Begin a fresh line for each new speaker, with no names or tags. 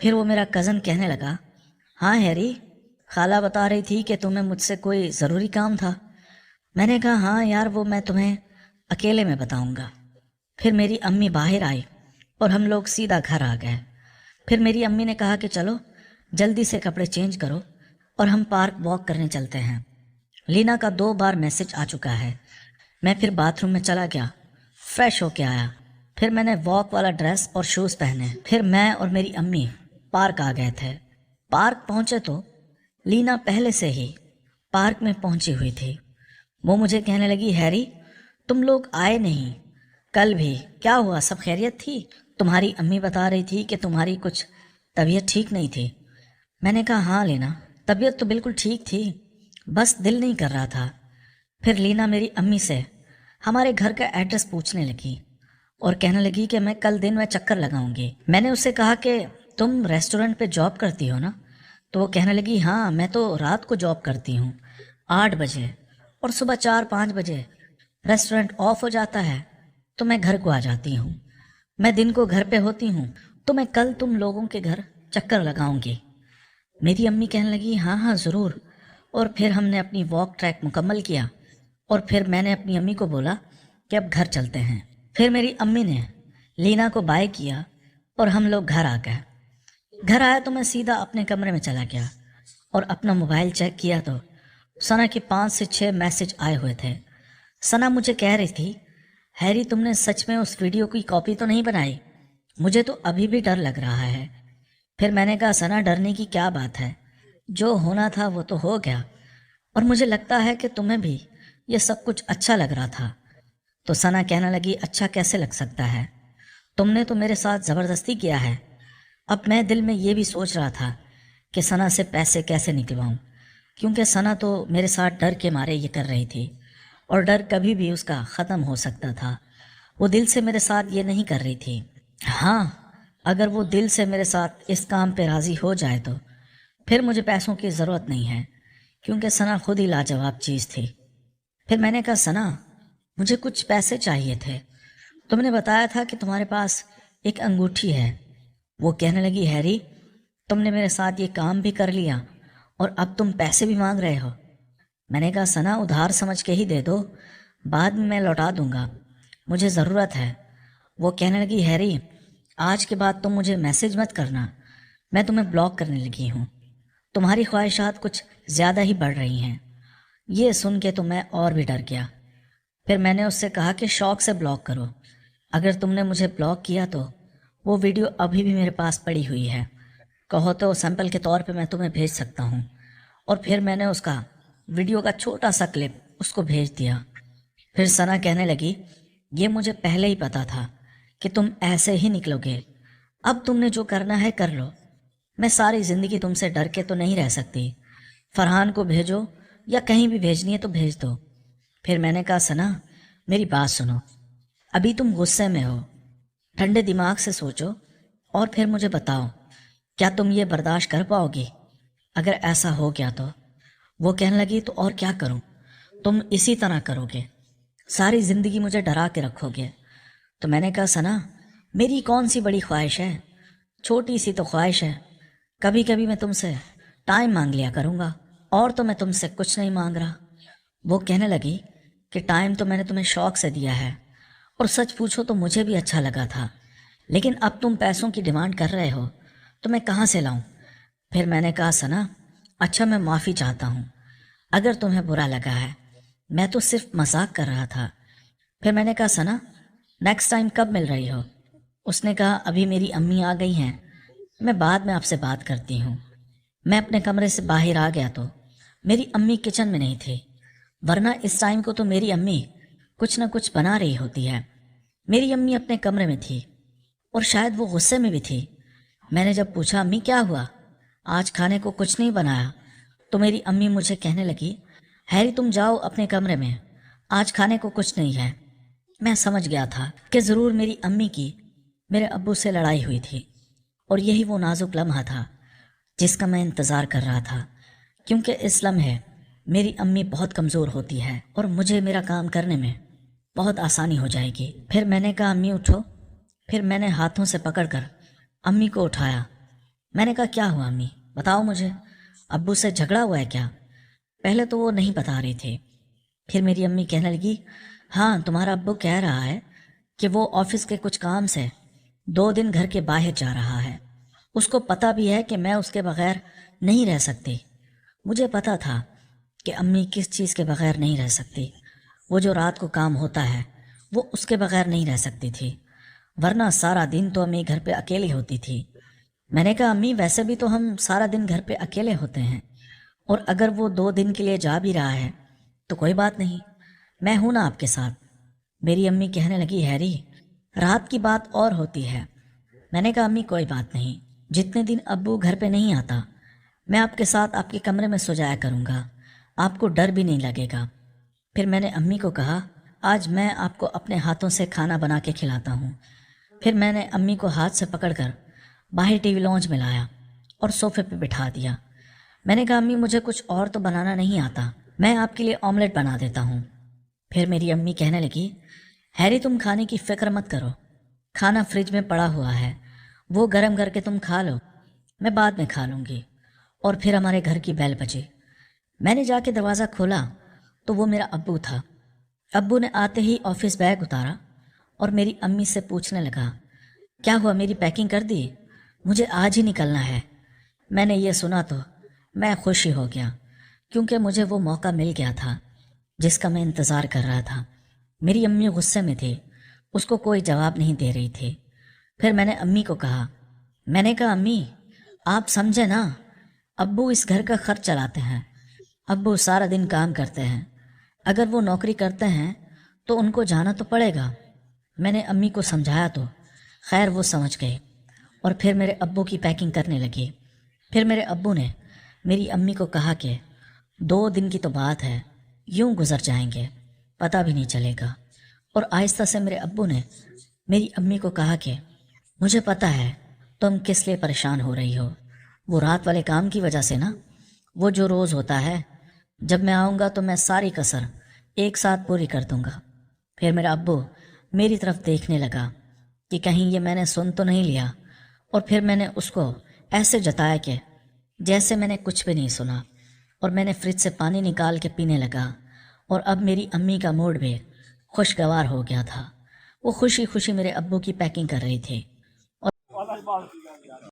پھر وہ میرا کزن کہنے لگا، ہاں ہیری، خالہ بتا رہی تھی کہ تمہیں مجھ سے کوئی ضروری کام تھا۔ میں نے کہا ہاں یار، وہ میں تمہیں اکیلے میں بتاؤں گا۔ پھر میری امی باہر آئی اور ہم لوگ سیدھا گھر آ گئے۔ پھر میری امی نے کہا کہ چلو جلدی سے کپڑے چینج کرو اور ہم پارک واک کرنے چلتے ہیں۔ لینا کا 2 بار میسج آ چکا ہے۔ میں پھر باتھ روم میں چلا گیا، فریش ہو کے آیا۔ پھر میں نے واک والا ڈریس اور شوز پہنے۔ پھر میں اور میری امی پارک آ گئے تھے۔ پارک پہنچے تو لینا پہلے سے ہی پارک میں پہنچی ہوئی تھی۔ وہ مجھے کہنے لگی، ہیری تم لوگ آئے نہیں کل بھی، کیا ہوا؟ سب خیریت تھی؟ تمہاری امی بتا رہی تھی کہ تمہاری کچھ طبیعت ٹھیک نہیں تھی۔ میں نے کہا ہاں لینا، طبیعت تو بالکل ٹھیک تھی، بس دل نہیں کر رہا تھا۔ پھر لینا میری امی سے ہمارے گھر کا ایڈریس پوچھنے لگی اور کہنے لگی کہ میں کل دن میں چکر لگاؤں گی۔ میں نے اسے کہا کہ تم ریسٹورنٹ پہ جاب کرتی ہو نا؟ تو وہ کہنے لگی ہاں، میں تو رات کو جاب کرتی ہوں 8 بجے، اور صبح 4-5 بجے ریسٹورنٹ آف ہو جاتا ہے تو میں گھر کو آ جاتی ہوں۔ میں دن کو گھر پہ ہوتی ہوں، تو میں کل تم لوگوں کے گھر چکر لگاؤں گی۔ میری امی کہنے لگی ہاں ہاں ضرور۔ اور پھر ہم نے اپنی واک ٹریک مکمل کیا اور پھر میں نے اپنی امی کو بولا کہ اب گھر چلتے ہیں۔ پھر میری امی نے لینا کو بائے کیا اور ہم لوگ گھر آ گئے۔ گھر آیا تو میں سیدھا اپنے کمرے میں چلا گیا اور اپنا موبائل چیک کیا تو ثنا کے 5 سے 6 میسج آئے ہوئے تھے۔ ثنا مجھے کہہ رہی تھی، ہیری تم نے سچ میں اس ویڈیو کی کاپی تو نہیں بنائی؟ مجھے تو ابھی بھی ڈر لگ رہا ہے۔ پھر میں نے کہا ثنا ڈرنے کی کیا بات ہے، جو ہونا تھا وہ تو ہو گیا، اور مجھے لگتا ہے کہ تمہیں بھی یہ سب کچھ اچھا لگ رہا تھا۔ تو ثنا کہنے لگی اچھا کیسے لگ سکتا ہے، تم نے تو میرے ساتھ زبردستی کیا ہے۔ اب میں دل میں یہ بھی سوچ رہا تھا کہ ثنا سے پیسے کیسے نکلواؤں، کیونکہ ثنا تو میرے ساتھ ڈر کے مارے یہ کر رہی تھی، اور ڈر کبھی بھی اس کا ختم ہو سکتا تھا۔ وہ دل سے میرے ساتھ یہ نہیں کر رہی تھی۔ ہاں، اگر وہ دل سے میرے ساتھ اس کام پہ راضی ہو جائے تو پھر مجھے پیسوں کی ضرورت نہیں ہے، کیونکہ ثنا خود ہی لاجواب چیز تھی۔ پھر میں نے کہا ثنا مجھے کچھ پیسے چاہیے تھے، تم نے بتایا تھا کہ تمہارے پاس ایک انگوٹھی ہے۔ وہ کہنے لگی ہیری تم نے میرے ساتھ یہ کام بھی کر لیا اور اب تم پیسے بھی مانگ رہے ہو۔ میں نے کہا ثنا ادھار سمجھ کے ہی دے دو، بعد میں لوٹا دوں گا، مجھے ضرورت ہے۔ وہ کہنے لگی ہیری آج کے بعد تم مجھے میسج مت کرنا، میں تمہیں بلاک کرنے لگی ہوں، تمہاری خواہشات کچھ زیادہ ہی بڑھ رہی ہیں۔ یہ سن کے تو میں اور بھی ڈر گیا۔ پھر میں نے اس سے کہا کہ شوق سے بلاک کرو، اگر تم نے مجھے بلاک کیا تو وہ ویڈیو ابھی بھی میرے پاس پڑی ہوئی ہے، کہو تو سیمپل کے طور پہ میں تمہیں بھیج سکتا ہوں۔ اور پھر میں نے اس کا ویڈیو کا چھوٹا سا کلپ اس کو بھیج دیا۔ پھر ثنا کہنے لگی یہ مجھے پہلے ہی پتا تھا کہ تم ایسے ہی نکلو گے، اب تم نے جو کرنا ہے کر لو، میں ساری زندگی تم سے ڈر کے تو نہیں رہ سکتی، فرحان کو بھیجو یا کہیں بھی بھیجنی ہے تو بھیج دو۔ پھر میں نے کہا ثنا میری بات سنو، ابھی تم غصے میں ہو، ٹھنڈے دماغ سے سوچو اور پھر مجھے بتاؤ کیا تم یہ برداشت کر پاؤ گی؟ اگر ایسا ہو گیا تو وہ کہنے لگی تو اور کیا کروں، تم اسی طرح کرو گے، ساری زندگی مجھے ڈرا کے رکھو گے۔ تو میں نے کہا ثنا میری کون سی بڑی خواہش ہے، چھوٹی سی تو خواہش ہے، کبھی کبھی میں تم سے ٹائم مانگ لیا کروں گا، اور تو میں تم سے کچھ نہیں مانگ رہا۔ وہ کہنے لگی کہ ٹائم تو میں نے تمہیں شوق سے دیا ہے، اور سچ پوچھو تو مجھے بھی اچھا لگا تھا، لیکن اب تم پیسوں کی ڈیمانڈ کر رہے ہو تو میں کہاں سے لاؤں؟ پھر میں نے کہا ثنا اچھا میں معافی چاہتا ہوں اگر تمہیں برا لگا ہے، میں تو صرف مذاق کر رہا تھا۔ پھر میں نے کہا ثنا نیکسٹ ٹائم کب مل رہی ہو؟ اس نے کہا ابھی میری امی آ گئی ہیں، میں بعد میں آپ سے بات کرتی ہوں۔ میں اپنے کمرے سے باہر آ گیا تو میری امی کچن میں نہیں تھی، ورنہ اس ٹائم کو تو میری امی کچھ نہ کچھ بنا رہی ہوتی ہے۔ میری امی اپنے کمرے میں تھی اور شاید وہ غصے میں بھی تھی۔ میں نے جب پوچھا امی کیا ہوا، آج کھانے کو کچھ نہیں بنایا، تو میری امی مجھے کہنے لگی ہیری تم جاؤ اپنے کمرے میں، آج کھانے کو کچھ نہیں ہے۔ میں سمجھ گیا تھا کہ ضرور میری امی کی میرے ابو سے لڑائی ہوئی تھی، اور یہی وہ نازک لمحہ تھا جس کا میں انتظار کر رہا تھا، کیونکہ اس لمحے میری امی بہت کمزور ہوتی ہے اور مجھے میرا کام کرنے میں بہت آسانی ہو جائے گی۔ پھر میں نے کہا امی اٹھو، پھر میں نے ہاتھوں سے پکڑ کر امی کو اٹھایا میں نے کہا کیا ہوا امی، بتاؤ مجھے، ابو سے جھگڑا ہوا ہے کیا؟ پہلے تو وہ نہیں بتا رہے تھے، پھر میری امی کہنے لگی ہاں تمہارا ابو کہہ رہا ہے کہ وہ آفس کے کچھ کام سے 2 دن گھر کے باہر جا رہا ہے، اس کو پتہ بھی ہے کہ میں اس کے بغیر نہیں رہ سکتی۔ مجھے پتہ تھا کہ امی کس چیز کے بغیر نہیں رہ سکتی، وہ جو رات کو کام ہوتا ہے وہ اس کے بغیر نہیں رہ سکتی تھی، ورنہ سارا دن تو امی گھر پہ اکیلی ہوتی تھی۔ میں نے کہا امی ویسے بھی تو ہم سارا دن گھر پہ اکیلے ہوتے ہیں، اور اگر وہ 2 دن کے لیے جا بھی رہا ہے تو کوئی بات نہیں، میں ہوں نا آپ کے ساتھ۔ میری امی کہنے لگی ہیری رات کی بات اور ہوتی ہے۔ میں نے کہا امی کوئی بات نہیں، جتنے دن ابو گھر پہ نہیں آتا میں آپ کے ساتھ آپ کے کمرے میں سو جایا کروں گا، آپ کو ڈر بھی نہیں لگے گا۔ پھر میں نے امی کو کہا آج میں آپ کو اپنے ہاتھوں سے کھانا بنا کے کھلاتا ہوں۔ پھر میں نے امی کو ہاتھ سے پکڑ کر باہر ٹی وی لانچ میں لایا اور صوفے پہ بٹھا دیا۔ میں نے کہا امی مجھے کچھ اور تو بنانا نہیں آتا، میں آپ کے لیے آملیٹ بنا دیتا ہوں۔ پھر میری امی کہنے لگی ہیری تم کھانے کی فکر مت کرو، کھانا فریج میں پڑا ہوا ہے، وہ گرم کر کے تم کھا لو، میں بعد میں کھا لوں گی۔ اور پھر ہمارے گھر کی بیل بجی، میں نے جا کے دروازہ کھولا تو وہ میرا ابو تھا۔ ابو نے آتے ہی آفس بیگ اتارا اور میری امی سے پوچھنے لگا کیا ہوا میری پیکنگ کر دی؟ مجھے آج ہی نکلنا ہے۔ میں نے یہ سنا تو میں خوشی ہو گیا، کیونکہ مجھے وہ موقع مل گیا تھا جس کا میں انتظار کر رہا تھا۔ میری امی غصے میں تھی، اس کو کوئی جواب نہیں دے رہی تھی۔ پھر میں نے امی کو کہا، میں نے کہا امی آپ سمجھے نا، ابو اس گھر کا خرچ چلاتے ہیں، ابو سارا دن کام کرتے ہیں، اگر وہ نوکری کرتے ہیں تو ان کو جانا تو پڑے گا۔ میں نے امی کو سمجھایا تو خیر وہ سمجھ گئے، اور پھر میرے ابو کی پیکنگ کرنے لگی۔ پھر میرے ابو نے میری امی کو کہا کہ 2 دن کی تو بات ہے، یوں گزر جائیں گے، پتہ بھی نہیں چلے گا۔ اور آہستہ سے میرے ابو نے میری امی کو کہا کہ مجھے پتہ ہے تم کس لیے پریشان ہو رہی ہو، وہ رات والے کام کی وجہ سے نا، وہ جو روز ہوتا ہے، جب میں آؤں گا تو میں ساری کسر ایک ساتھ پوری کر دوں گا۔ پھر میرا ابو میری طرف دیکھنے لگا کہ کہیں یہ میں نے سن تو نہیں لیا، اور پھر میں نے اس کو ایسے جتایا کہ جیسے میں نے کچھ بھی نہیں سنا، اور میں نے فریج سے پانی نکال کے پینے لگا، اور اب میری امی کا موڈ بھی خوشگوار ہو گیا تھا۔ وہ خوشی خوشی میرے ابو کی پیکنگ کر رہی تھی۔